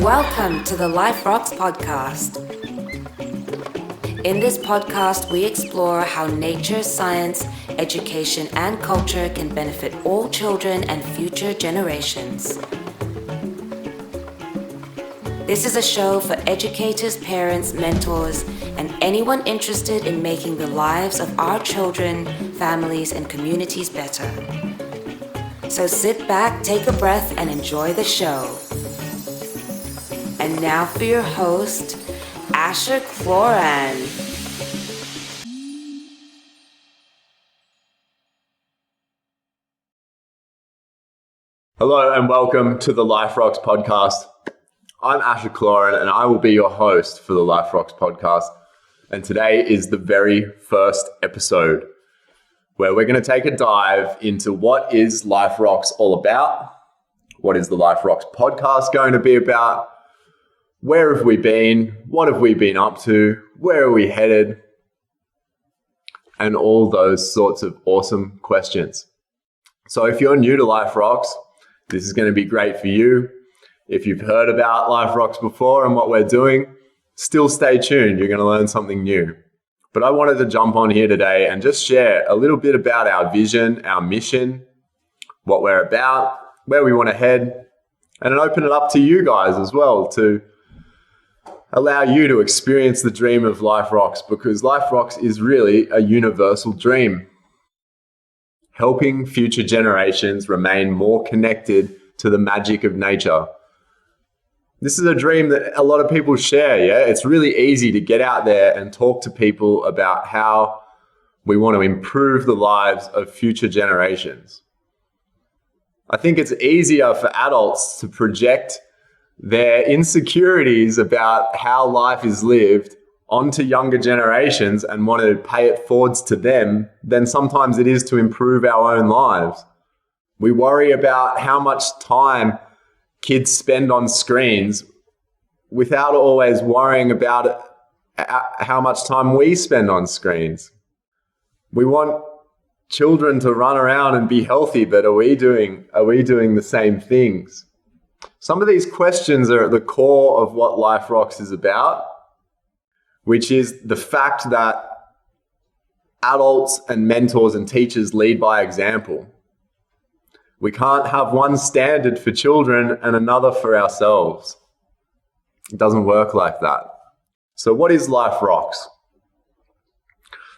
Welcome to the Life Rocks podcast. In this podcast, we explore how nature, science, education, and culture can benefit all children and future generations. This is a show for educators, parents, mentors, and anyone interested in making the lives of our children, families, and communities better. So sit back, take a breath, and enjoy the show. And now for your host, Asher Cloran. Hello and welcome to the Life Rocks podcast. I'm Asher Cloran and I will be your host for the Life Rocks podcast. And today is the very first episode where we're going to take a dive into what is Life Rocks all about? What is the Life Rocks podcast going to be about? Where have we been? What have we been up to? Where are we headed? And all those sorts of awesome questions. So if you're new to Life Rocks, this is going to be great for you. If you've heard about Life Rocks before and what we're doing, still stay tuned. You're going to learn something new. But I wanted to jump on here today and just share a little bit about our vision, our mission, what we're about, where we want to head, and then open it up to you guys as well to allow you to experience the dream of Life Rocks, because Life Rocks is really a universal dream. Helping future generations remain more connected to the magic of nature. This is a dream that a lot of people share, yeah? It's really easy to get out there and talk to people about how we want to improve the lives of future generations. I think it's easier for adults to project their insecurities about how life is lived onto younger generations and want to pay it forwards to them than sometimes it is to improve our own lives. We worry about how much time kids spend on screens without always worrying about how much time we spend on screens. We want children to run around and be healthy, but are we doing the same things? Some of these questions are at the core of what Life Rocks is about, which is the fact that adults and mentors and teachers lead by example. We can't have one standard for children and another for ourselves. It doesn't work like that. So what is Life Rocks?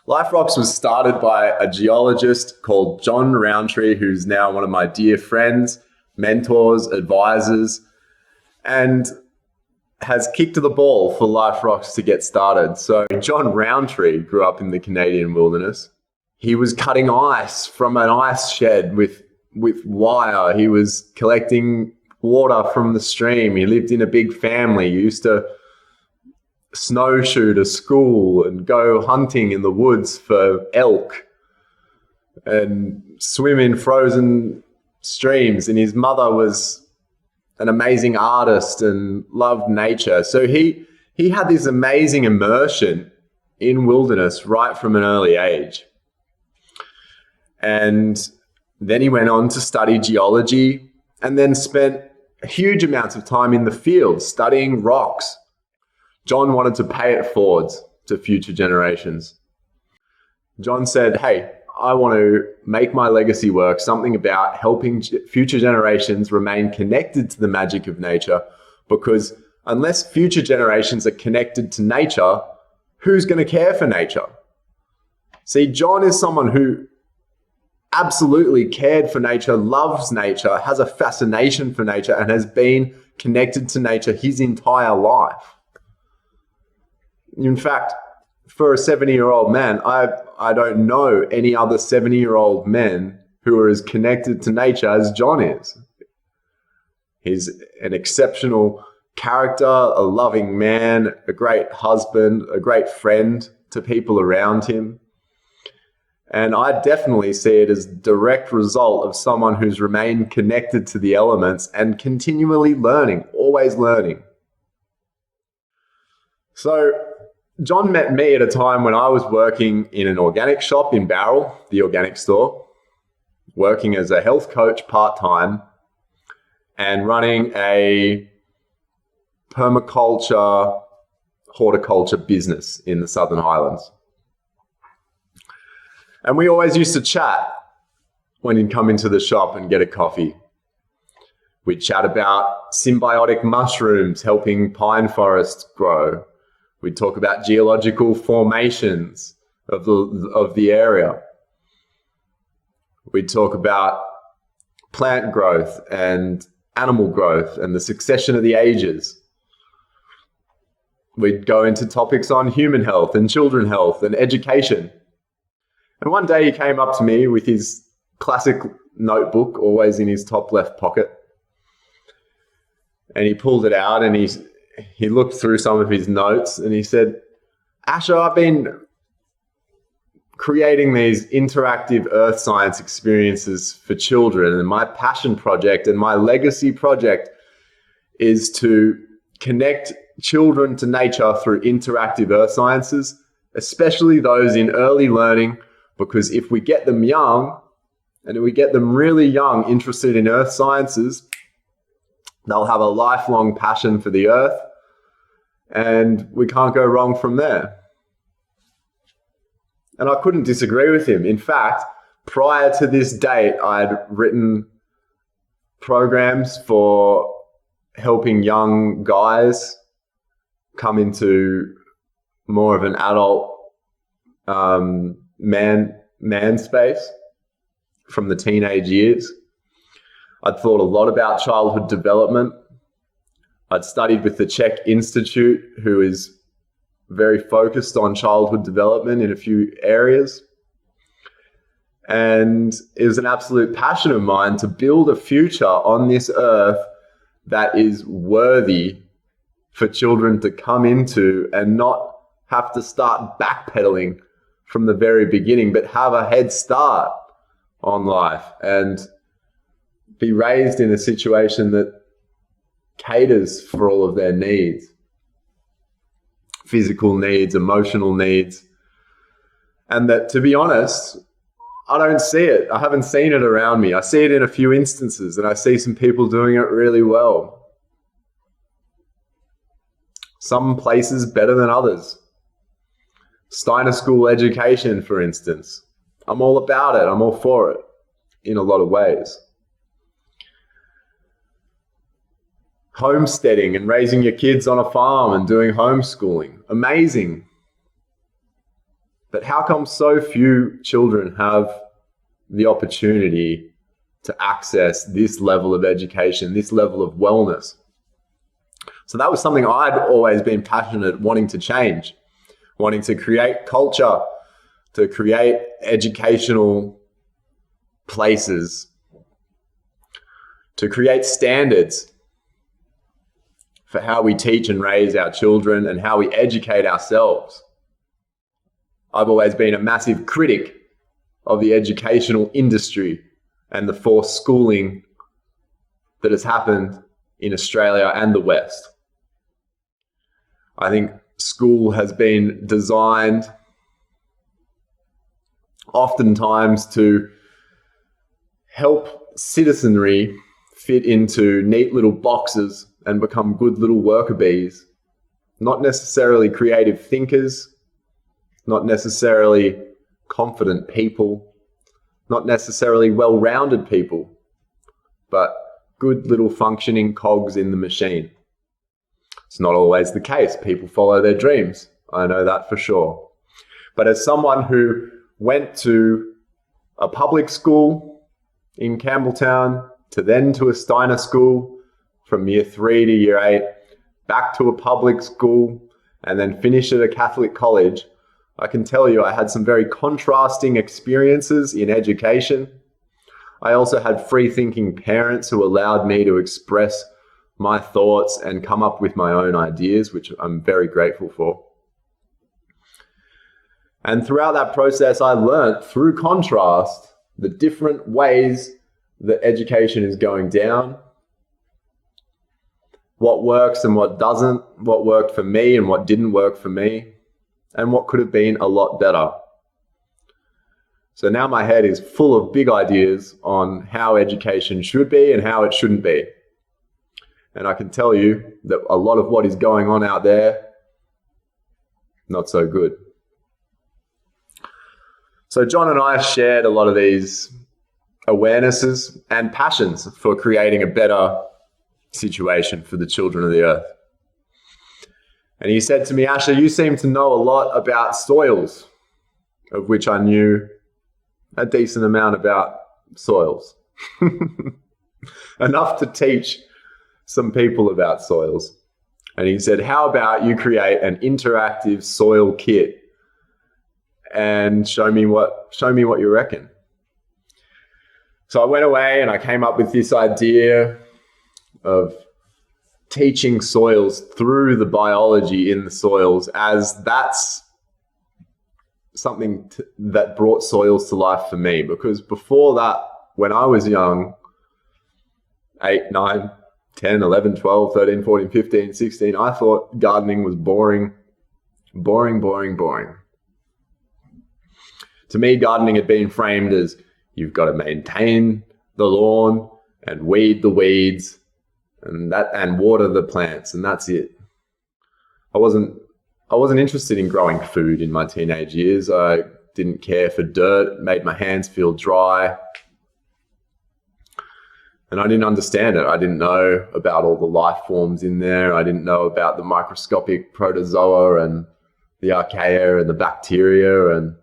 Life Rocks was started by a geologist called John Rowntree, who's now one of my dear friends, mentors, advisors, and has kicked the ball for Life Rocks to get started. So John Rowntree grew up in the Canadian wilderness. He was cutting ice from an ice shed with wire. He was collecting water from the stream. He lived in a big family. He used to snowshoe to school and go hunting in the woods for elk and swim in frozen streams. And his mother was an amazing artist and loved nature. So he had this amazing immersion in wilderness right from an early age. And then he went on to study geology and then spent huge amounts of time in the field studying rocks. John wanted to pay it forwards to future generations. John said, hey, I want to make my legacy work something about helping future generations remain connected to the magic of nature, because unless future generations are connected to nature, who's going to care for nature? See, John is someone who absolutely cared for nature, loves nature, has a fascination for nature, and has been connected to nature his entire life. In fact, for a 70-year-old man, I don't know any other 70-year-old men who are as connected to nature as John is. He's an exceptional character, a loving man, a great husband, a great friend to people around him. And I definitely see it as a direct result of someone who's remained connected to the elements and continually learning, always learning. So John met me at a time when I was working in an organic shop in Bowral, the organic store, working as a health coach part-time and running a permaculture, horticulture business in the Southern Highlands. And we always used to chat when he'd come into the shop and get a coffee. We'd chat about symbiotic mushrooms helping pine forests grow. We'd talk about geological formations of the area. We'd talk about plant growth and animal growth and the succession of the ages. We'd go into topics on human health and children health and education. And one day he came up to me with his classic notebook, always in his top left pocket. And he pulled it out and he looked through some of his notes and he said, "Asher, I've been creating these interactive earth science experiences for children, and my passion project and my legacy project is to connect children to nature through interactive earth sciences, especially those in early learning, because if we get them young, and if we get them really young interested in earth sciences, they'll have a lifelong passion for the earth, and we can't go wrong from there." And I couldn't disagree with him. In fact, prior to this date, I'd written programs for helping young guys come into more of an adult man space from the teenage years. I'd thought a lot about childhood development. I'd studied with the Czech Institute, who is very focused on childhood development in a few areas. And it was an absolute passion of mine to build a future on this earth that is worthy for children to come into and not have to start backpedaling from the very beginning, but have a head start on life and be raised in a situation that caters for all of their needs. Physical needs, emotional needs. And that, to be honest, I don't see it. I haven't seen it around me. I see it in a few instances, and I see some people doing it really well. Some places better than others. Steiner School education, for instance. I'm all about it. I'm all for it in a lot of ways. Homesteading and raising your kids on a farm and doing homeschooling. Amazing. But how come so few children have the opportunity to access this level of education, this level of wellness? So that was something I'd always been passionate wanting to change, wanting to create culture, to create educational places, to create standards for how we teach and raise our children and how we educate ourselves. I've always been a massive critic of the educational industry and the forced schooling that has happened in Australia and the West. I think school has been designed oftentimes to help citizenry fit into neat little boxes and become good little worker bees, not necessarily creative thinkers, not necessarily confident people, not necessarily well-rounded people, but good little functioning cogs in the machine. It's not always the case. People follow their dreams. I know that for sure. But as someone who went to a public school in Campbelltown to a Steiner school, from year 3 to year 8, back to a public school, and then finish at a Catholic college, I can tell you I had some very contrasting experiences in education. I also had free-thinking parents who allowed me to express my thoughts and come up with my own ideas, which I'm very grateful for. And throughout that process, I learned through contrast the different ways that education is going down, what works and what doesn't, what worked for me and what didn't work for me, and what could have been a lot better. So now my head is full of big ideas on how education should be and how it shouldn't be. And I can tell you that a lot of what is going on out there, not so good. So John and I shared a lot of these awarenesses and passions for creating a better situation for the children of the earth. And he said to me, Asher, you seem to know a lot about soils, of which I knew a decent amount about soils. Enough to teach some people about soils. And he said, how about you create an interactive soil kit and show me what you reckon. So I went away and I came up with this idea of teaching soils through the biology in the soils, as that's something that brought soils to life for me. Because before that, when I was young, 8, 9, 10, 11, 12, 13, 14, 15, 16, I thought gardening was boring. To me, gardening had been framed as you've got to maintain the lawn and weed the weeds and water the plants, and that's it. I wasn't interested in growing food in my teenage years. I didn't care for dirt. It made my hands feel dry. And I didn't understand it. I didn't know about all the life forms in there. I didn't know about the microscopic protozoa and the archaea and the bacteria and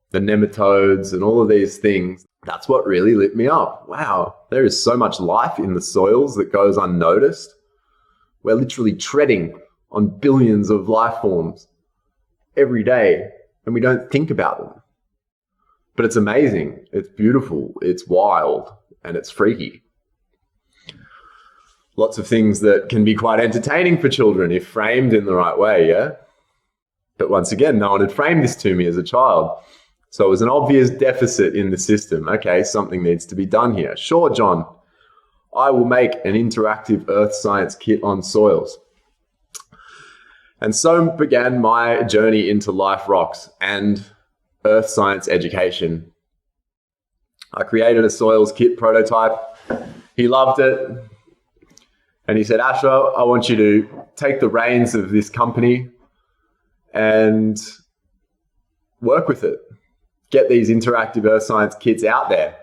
the nematodes and all of these things. That's what really lit me up. Wow, there is so much life in the soils that goes unnoticed. We're literally treading on billions of life forms every day, and we don't think about them. But it's amazing, it's beautiful, it's wild, and it's freaky. Lots of things that can be quite entertaining for children if framed in the right way, yeah? But once again, no one had framed this to me as a child. So it was an obvious deficit in the system. Okay, something needs to be done here. Sure, John, I will make an interactive earth science kit on soils. And so began my journey into Life Rocks and earth science education. I created a soils kit prototype. He loved it. And he said, Asher, I want you to take the reins of this company and work with it. Get these interactive earth science kits out there.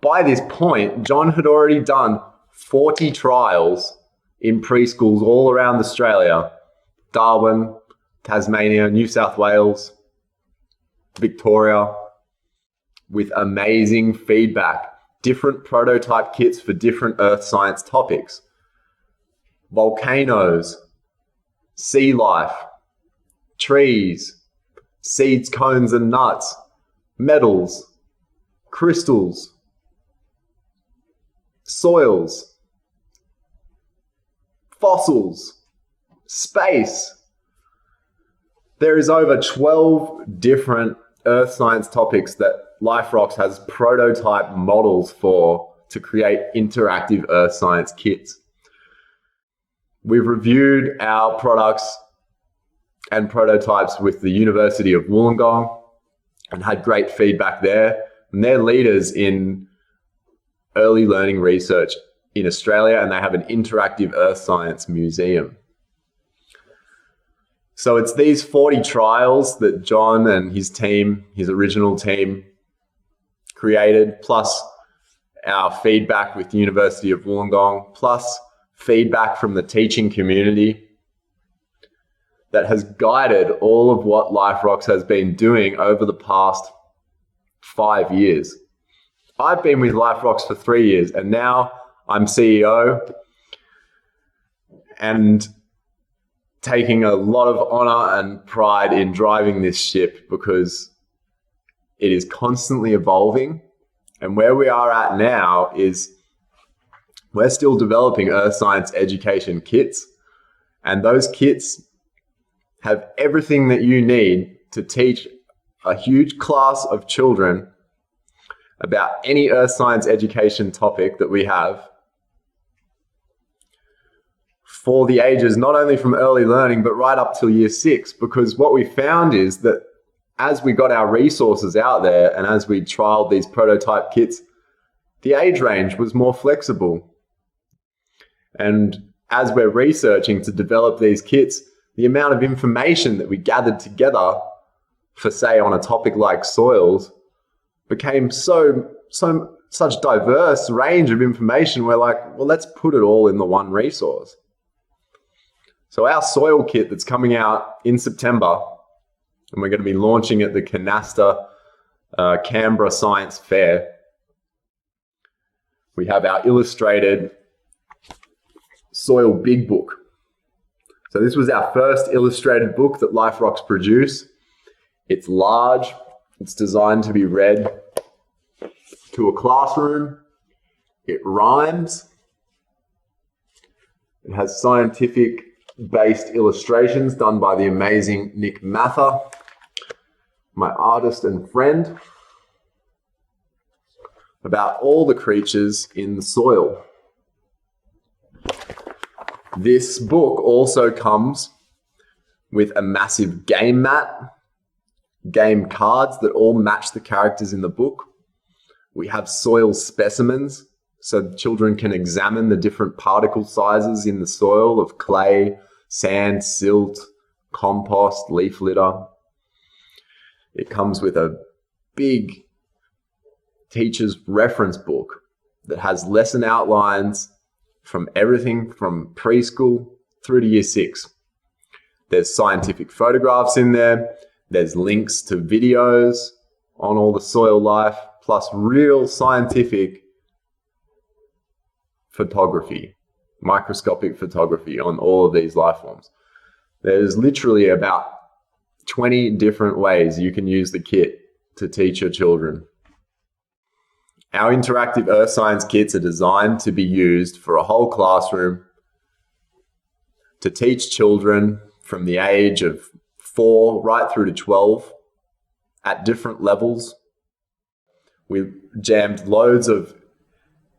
By this point, John had already done 40 trials in preschools all around Australia, Darwin, Tasmania, New South Wales, Victoria, with amazing feedback. Different prototype kits for different earth science topics. Volcanoes, sea life, trees, seeds, cones and nuts, metals, crystals, soils, fossils, space. There is over 12 different earth science topics that Life Rocks has prototype models for to create interactive earth science kits. We've reviewed our products and prototypes with the University of Wollongong and had great feedback there. And they're leaders in early learning research in Australia, and they have an interactive earth science museum. So it's these 40 trials that John and his team, his original team, created, plus our feedback with the University of Wollongong, plus feedback from the teaching community, that has guided all of what Life Rocks has been doing over the past 5 years. I've been with Life Rocks for 3 years, and now I'm CEO and taking a lot of honor and pride in driving this ship, because it is constantly evolving. And where we are at now is we're still developing earth science education kits, and those kits have everything that you need to teach a huge class of children about any earth science education topic that we have for the ages, not only from early learning, but right up till year 6. Because what we found is that as we got our resources out there and as we trialed these prototype kits, the age range was more flexible. And as we're researching to develop these kits, the amount of information that we gathered together for, say, on a topic like soils became such diverse range of information. We're like, well, let's put it all in the one resource. So our soil kit that's coming out in September, and we're going to be launching at the Canasta Canberra Science Fair. We have our illustrated soil big book. So this was our first illustrated book that Life Rocks produce. It's large. It's designed to be read to a classroom. It rhymes. It has scientific-based illustrations done by the amazing Nick Mather, my artist and friend, about all the creatures in the soil. This book also comes with a massive game mat, game cards that all match the characters in the book. We have soil specimens so children can examine the different particle sizes in the soil of clay, sand, silt, compost, leaf litter. It comes with a big teacher's reference book that has lesson outlines from everything from preschool through to year 6. There's scientific photographs in there. There's links to videos on all the soil life, plus real scientific photography, microscopic photography on all of these life forms. There's literally about 20 different ways you can use the kit to teach your children. Our interactive earth science kits are designed to be used for a whole classroom to teach children from the age of 4 right through to 12 at different levels. We jammed loads of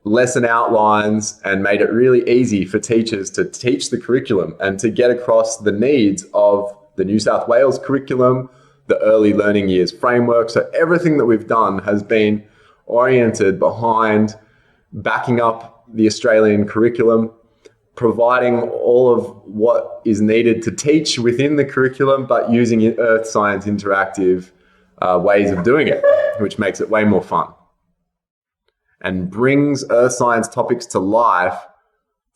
lesson outlines and made it really easy for teachers to teach the curriculum and to get across the needs of the New South Wales curriculum, the early learning years framework. So everything that we've done has been oriented behind backing up the Australian curriculum, providing all of what is needed to teach within the curriculum, but using earth science interactive ways of doing it, which makes it way more fun and brings earth science topics to life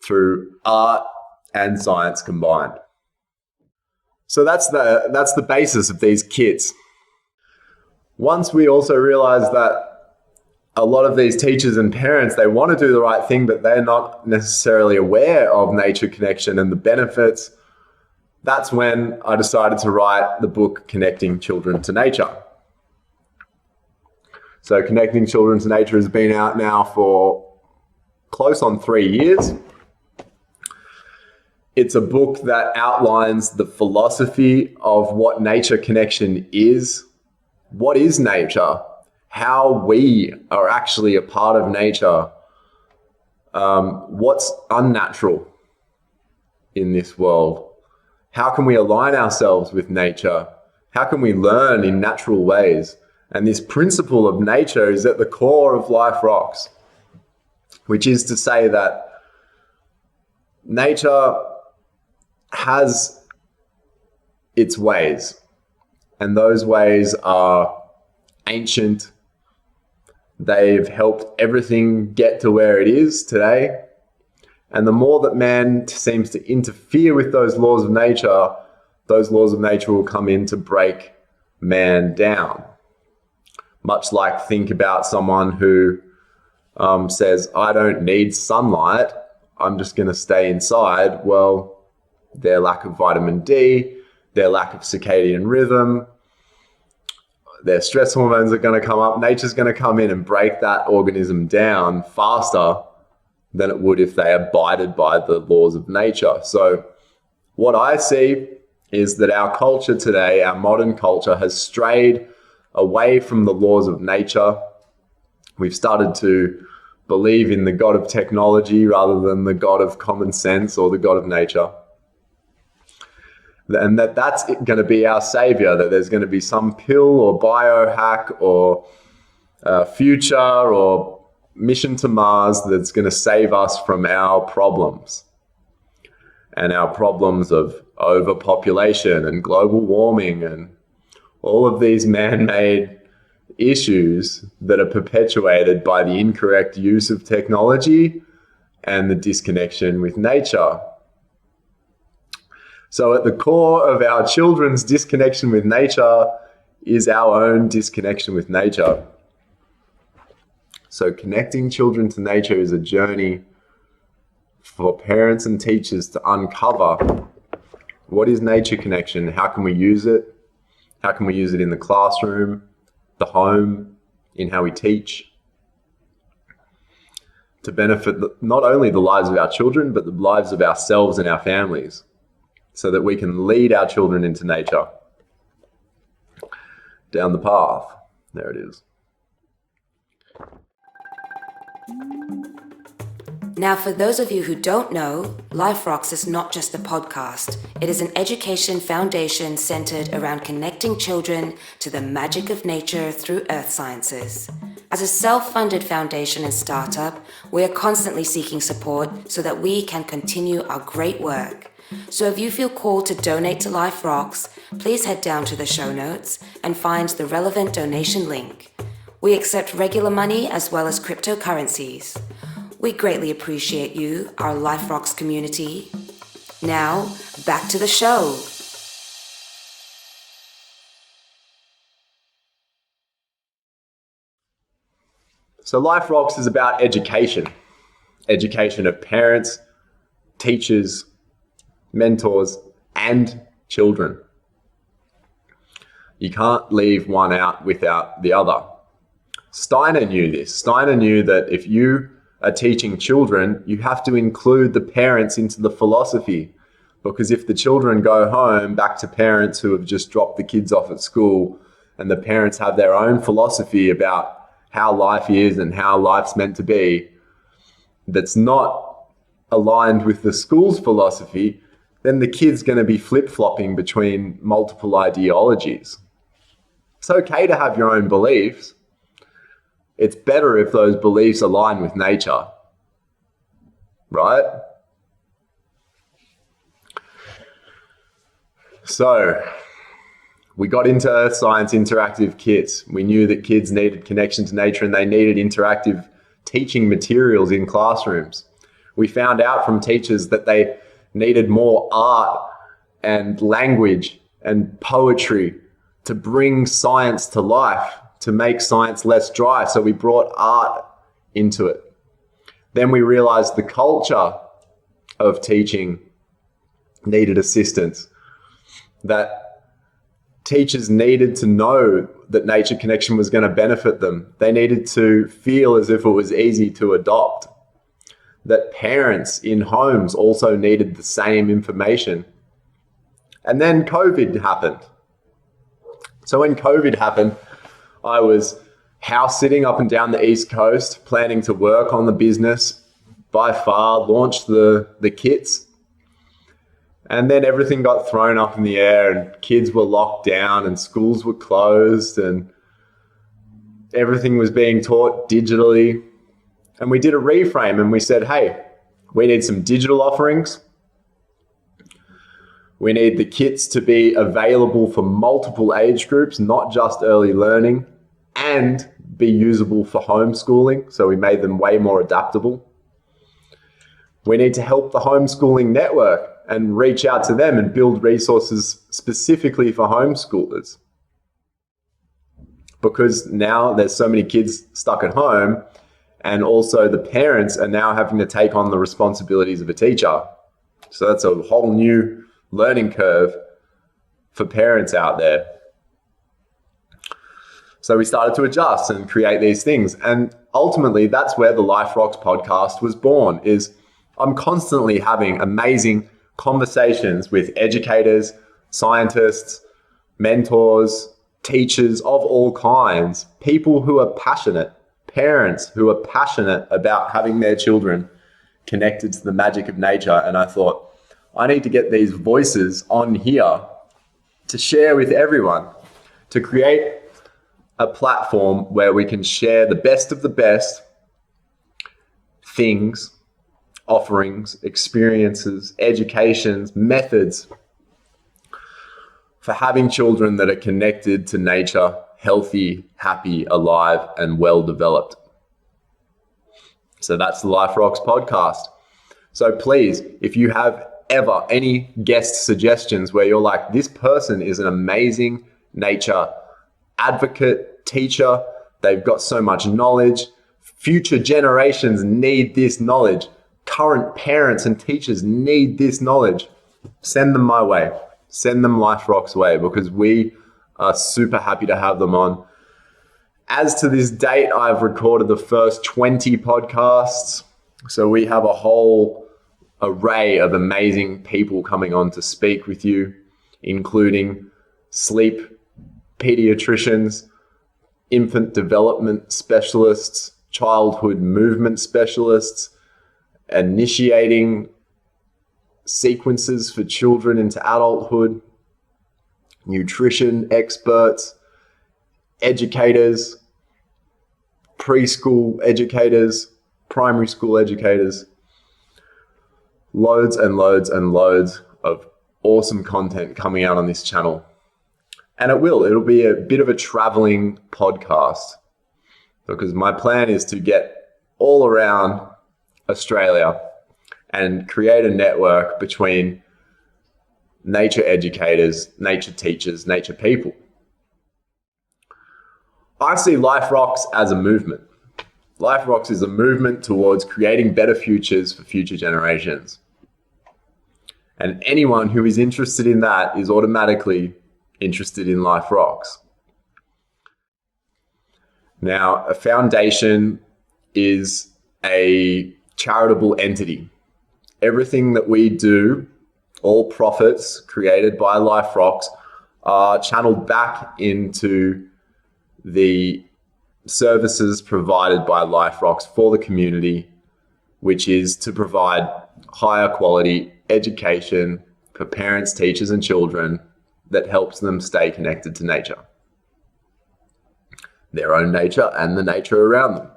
through art and science combined. So that's the basis of these kits. Once we also realized that a lot of these teachers and parents, they want to do the right thing, but they're not necessarily aware of nature connection and the benefits, that's when I decided to write the book Connecting Children to Nature. So Connecting Children to Nature has been out now for close on 3 years. It's a book that outlines the philosophy of what nature connection is. What is nature? How we are actually a part of nature. What's unnatural in this world? How can we align ourselves with nature? How can we learn in natural ways? And this principle of nature is at the core of Life Rocks, which is to say that nature has its ways, and those ways are ancient. They've helped everything get to where it is today. And the more that man seems to interfere with those laws of nature will come in to break man down. Much like, think about someone who says, I don't need sunlight, I'm just going to stay inside. Well, their lack of vitamin D, their lack of circadian rhythm, their stress hormones are going to come up. Nature's going to come in and break that organism down faster than it would if they abided by the laws of nature. So what I see is that our culture today, our modern culture, has strayed away from the laws of nature. We've started to believe in the God of technology rather than the God of common sense or the God of nature. And that's going to be our savior, that there's going to be some pill or biohack or future or mission to Mars that's going to save us from our problems. and our problems of overpopulation and global warming and all of these man-made issues that are perpetuated by the incorrect use of technology and the disconnection with nature. So at the core of our children's disconnection with nature is our own disconnection with nature. So connecting children to nature is a journey for parents and teachers to uncover what is nature connection, how can we use it, how can we use it in the classroom, the home, in how we teach, to benefit not only the lives of our children, but the lives of ourselves and our families, so that we can lead our children into nature, down the path. There it is. Now, for those of you who don't know, Life Rocks is not just a podcast. It is an education foundation centered around connecting children to the magic of nature through earth sciences. As a self-funded foundation and startup, we are constantly seeking support so that we can continue our great work. So if you feel called to donate to Life Rocks, please head down to the show notes and find the relevant donation link. We accept regular money as well as cryptocurrencies. We greatly appreciate you, our Life Rocks community. Now, back to the show. So Life Rocks is about education. Education of parents, teachers, mentors, and children. You can't leave one out without the other. Steiner knew this. Steiner knew that if you are teaching children, you have to include the parents into the philosophy, because if the children go home back to parents who have just dropped the kids off at school, and the parents have their own philosophy about how life is and how life's meant to be, that's not aligned with the school's philosophy, then the kid's going to be flip-flopping between multiple ideologies. It's okay to have your own beliefs. It's better if those beliefs align with nature, right? So we got into Earth Science interactive kits. We knew that kids needed connection to nature and they needed interactive teaching materials in classrooms. We found out from teachers that they needed more art and language and poetry to bring science to life, to make science less dry. So we brought art into it. Then we realized the culture of teaching needed assistance, that teachers needed to know that nature connection was going to benefit them. They needed to feel as if it was easy to adopt, that parents in homes also needed the same information. And then COVID happened. So when COVID happened, I was house sitting up and down the East Coast, planning to work on the business, by far launched the kits. And then everything got thrown up in the air and kids were locked down and schools were closed and everything was being taught digitally. And we did a reframe and we said, hey, we need some digital offerings. We need the kits to be available for multiple age groups, not just early learning, and be usable for homeschooling. So we made them way more adaptable. We need to help the homeschooling network and reach out to them and build resources specifically for homeschoolers. Because now there's so many kids stuck at home, and also the parents are now having to take on the responsibilities of a teacher. So that's a whole new learning curve for parents out there. So we started to adjust and create these things. And ultimately, that's where the Life Rocks podcast was born, is I'm constantly having amazing conversations with educators, scientists, mentors, teachers of all kinds, people who are passionate, parents who are passionate about having their children connected to the magic of nature. And I thought, I need to get these voices on here to share with everyone, to create a platform where we can share the best of the best things offerings, experiences, educations, methods for having children that are connected to nature, healthy, happy, alive, and well developed. So that's the Life Rocks podcast. So please, if you have ever any guest suggestions where you're like, this person is an amazing nature advocate, teacher, they've got so much knowledge, future generations need this knowledge, current parents and teachers need this knowledge, send them my way. Send them Life Rocks way, because we are super happy to have them on. As to this date, I've recorded the first 20 podcasts. So we have a whole array of amazing people coming on to speak with you, including sleep pediatricians, infant development specialists, childhood movement specialists, initiating sequences for children into adulthood, nutrition experts, educators, preschool educators, primary school educators, loads and loads and loads of awesome content coming out on this channel. And it'll be a bit of a traveling podcast, because my plan is to get all around Australia and create a network between nature educators, nature teachers, nature people. I see Life Rocks as a movement. Life Rocks is a movement towards creating better futures for future generations. And anyone who is interested in that is automatically interested in Life Rocks. Now, a foundation is a charitable entity. Everything that we do, all profits created by Life Rocks, are channeled back into the services provided by Life Rocks for the community, which is to provide higher quality education for parents, teachers, and children that helps them stay connected to nature, their own nature and the nature around them.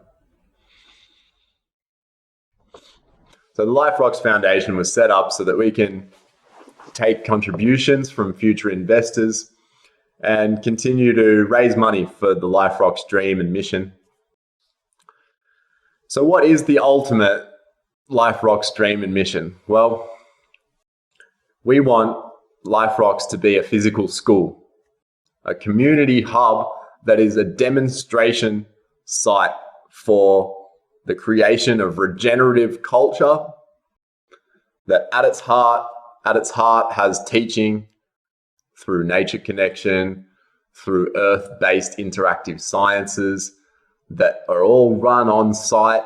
So the Life Rocks Foundation was set up so that we can take contributions from future investors and continue to raise money for the Life Rocks dream and mission. So what is the ultimate Life Rocks dream and mission? Well, we want Life Rocks to be a physical school, a community hub that is a demonstration site for the creation of regenerative culture that at its heart has teaching through nature connection, through earth-based interactive sciences that are all run on site,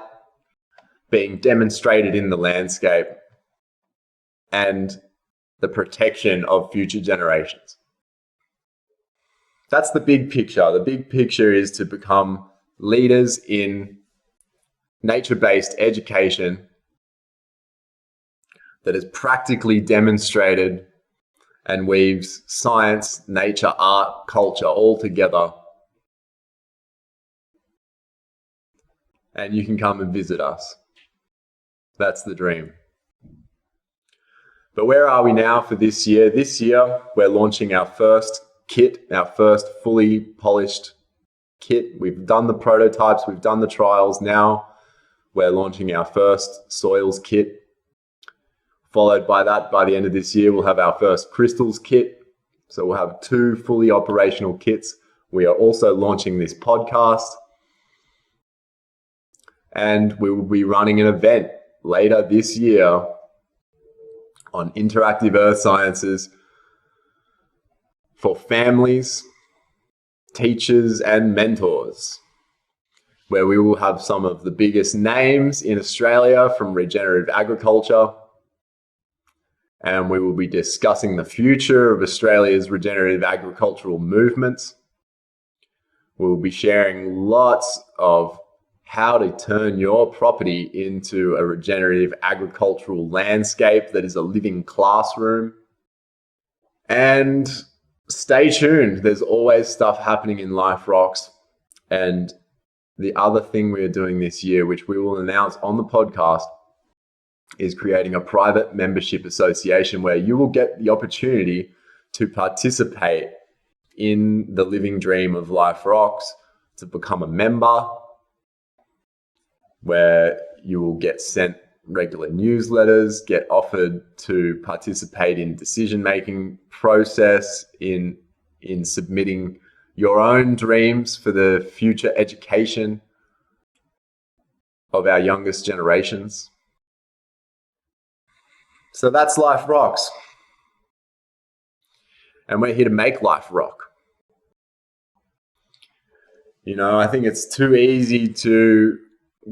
being demonstrated in the landscape, and the protection of future generations. That's the big picture. The big picture is to become leaders in nature-based education that is practically demonstrated and weaves science, nature, art, culture all together. And you can come and visit us. That's the dream. But where are we now for this year? This year, we're launching our first kit, our first fully polished kit. We've done the prototypes, we've done the trials. Now we're launching our first soils kit. Followed by that, by the end of this year, we'll have our first crystals kit. So we'll have 2 fully operational kits. We are also launching this podcast. And we will be running an event later this year on interactive earth sciences for families, teachers, and mentors, where we will have some of the biggest names in Australia from regenerative agriculture. And we will be discussing the future of Australia's regenerative agricultural movements. We will be sharing lots of how to turn your property into a regenerative agricultural landscape that is a living classroom. And stay tuned. There's always stuff happening in Life Rocks. And the other thing we are doing this year, which we will announce on the podcast, is creating a private membership association where you will get the opportunity to participate in the living dream of Life Rocks, to become a member, where you will get sent regular newsletters, get offered to participate in decision-making process, in submitting your own dreams for the future education of our youngest generations. So that's Life Rocks. And we're here to make life rock. You know, I think it's too easy to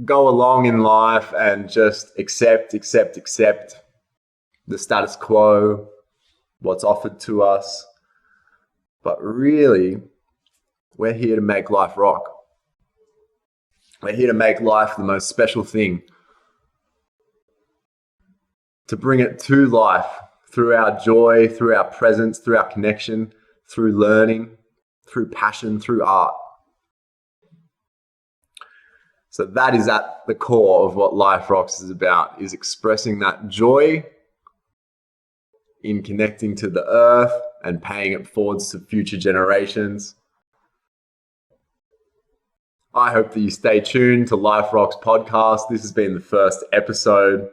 go along in life and just accept the status quo, what's offered to us. But really, we're here to make life rock. We're here to make life the most special thing. To bring it to life through our joy, through our presence, through our connection, through learning, through passion, through art. So that is at the core of what Life Rocks is about, is expressing that joy in connecting to the earth and paying it forwards to future generations. I hope that you stay tuned to Life Rocks podcast. This has been the first episode.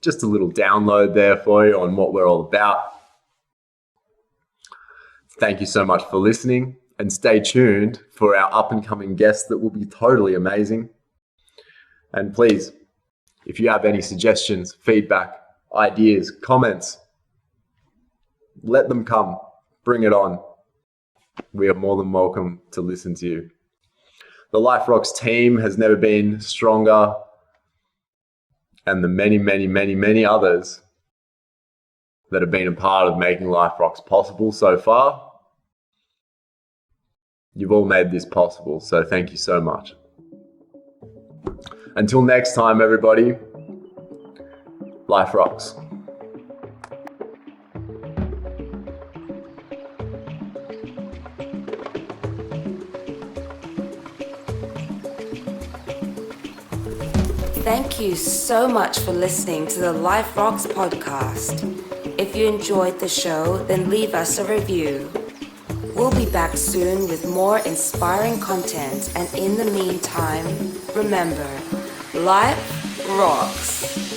Just a little download there for you on what we're all about. Thank you so much for listening, and stay tuned for our up and coming guests that will be totally amazing. And please, if you have any suggestions, feedback, ideas, comments, let them come. Bring it on. We are more than welcome to listen to you. The Life Rocks team has never been stronger, and the many others that have been a part of making Life Rocks possible so far. You've all made this possible, so thank you so much. Until next time, everybody, Life Rocks. Thank you so much for listening to the Life Rocks podcast. If you enjoyed the show, then leave us a review. We'll be back soon with more inspiring content, and in the meantime, remember, life rocks.